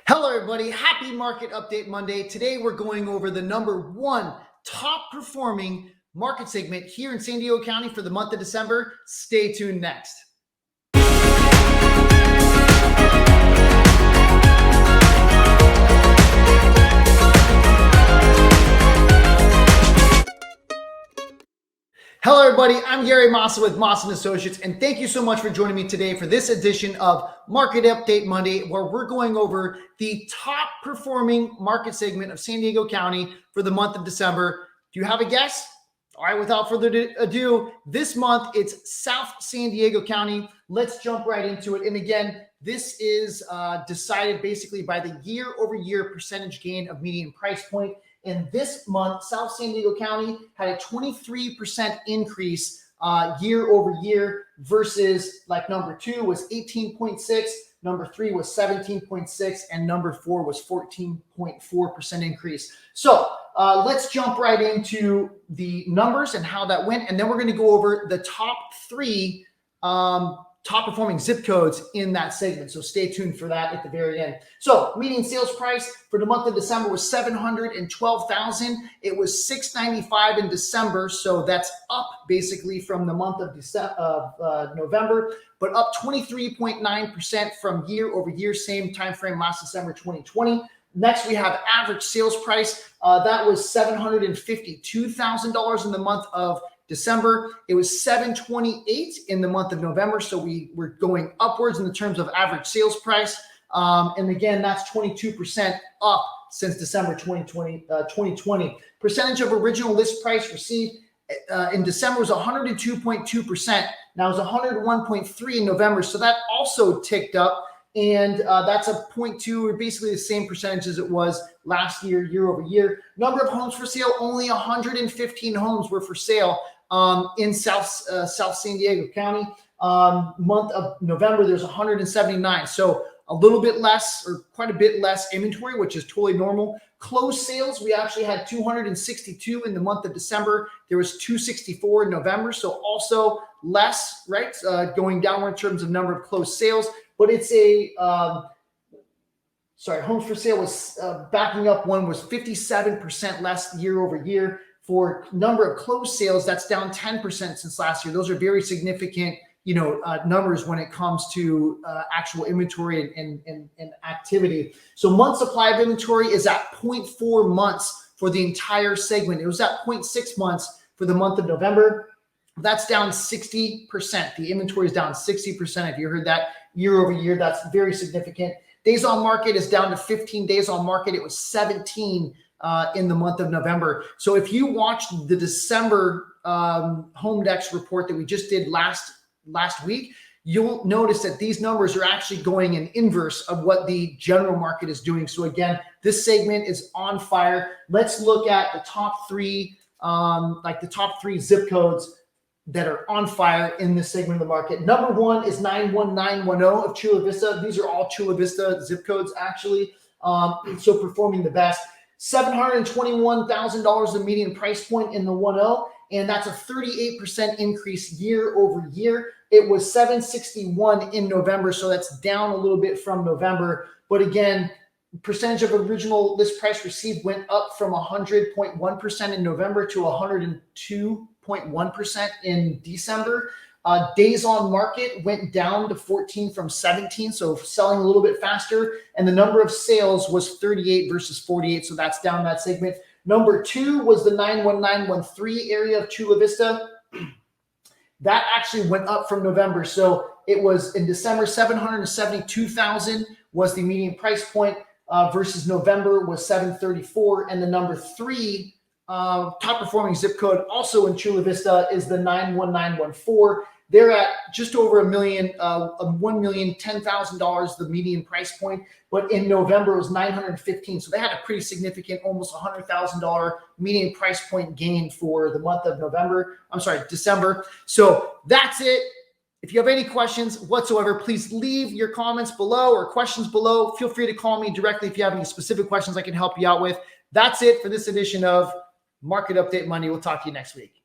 Hello, everybody. Happy Market Update Monday. Today, we're going over the number one top performing market segment here in San Diego County for the month of December. Stay tuned next. Hello, everybody. I'm Gary Massa with Massa & Associates, and thank you so much for joining me today for this edition of Market Update Monday, where we're going over the top performing market segment of San Diego County for the month of December. Do you have a guess? All right, without further ado, this month it's South San Diego County. Let's jump right into it. And again, this is decided basically by the year-over-year percentage gain of median price point. And this month, South San Diego County had a 23% increase year over year versus like number 2 was 18.6, number 3 was 17.6, and number 4 was 14.4% increase. So let's jump right into the numbers and how that went. And then we're going to go over the top 3 top performing zip codes in that segment. So stay tuned for that at the very end. So median sales price for the month of December was $712,000. It was $695 in December. So that's up basically from the month of November, but up 23.9% from year over year, same time frame last December 2020. Next, we have average sales price. That was $752,000 in the month of December. It was $728 in the month of November. So we were going upwards in the terms of average sales price. And again, that's 22% up since December 2020. Percentage of original list price received in December was 102.2%. Now it was 101.3 in November. So that also ticked up. And that's a 0.2, or basically the same percentage as it was last year, year over year. Number of homes for sale, only 115 homes were for sale in South San Diego County. Month of November, there's 179. So a little bit less, or quite a bit less inventory, which is totally normal. Closed sales, we actually had 262 in the month of December. There was 264 in November. So also less, right? Going downward in terms of number of closed sales. But it's a, homes for sale was backing up. One was 57% less year over year. For number of closed sales, that's down 10% since last year. Those are very significant, numbers when it comes to actual inventory and activity. So month supply of inventory is at 0.4 months for the entire segment. It was at 0.6 months for the month of November. That's down 60%. The inventory is down 60%. If you heard that year over year, that's very significant. Days on market is down to 15 days on market. It was 17 in the month of November. So if you watched the December HomeDex report that we just did last week, you'll notice that these numbers are actually going in inverse of what the general market is doing. So again, this segment is on fire. Let's look at the top 3, the top 3 zip codes that are on fire in this segment of the market. Number 1 is 91910 of Chula Vista. These are all Chula Vista zip codes, actually. So performing the best. $721,000 the median price point in the 1.0, and that's a 38% increase year over year. It was $761 in November, so that's down a little bit from November. But again, percentage of original list price received went up from 100.1% in November to 102.1% in December. Days on market went down to 14 from 17, so selling a little bit faster. And the number of sales was 38 versus 48, so that's down that segment. Number 2 was the 91913 area of Chula Vista. That actually went up from November. So it was in December, 772,000 was the median price point versus November was 734. And the number 3 top performing zip code also in Chula Vista is the 91914. They're at just over $1,010,000, the median price point. But in November, it was 915. So they had a pretty significant, almost $100,000 median price point gain for the month of December. So that's it. If you have any questions whatsoever, please leave your comments below or questions below. Feel free to call me directly if you have any specific questions I can help you out with. That's it for this edition of Market Update Monday. We'll talk to you next week.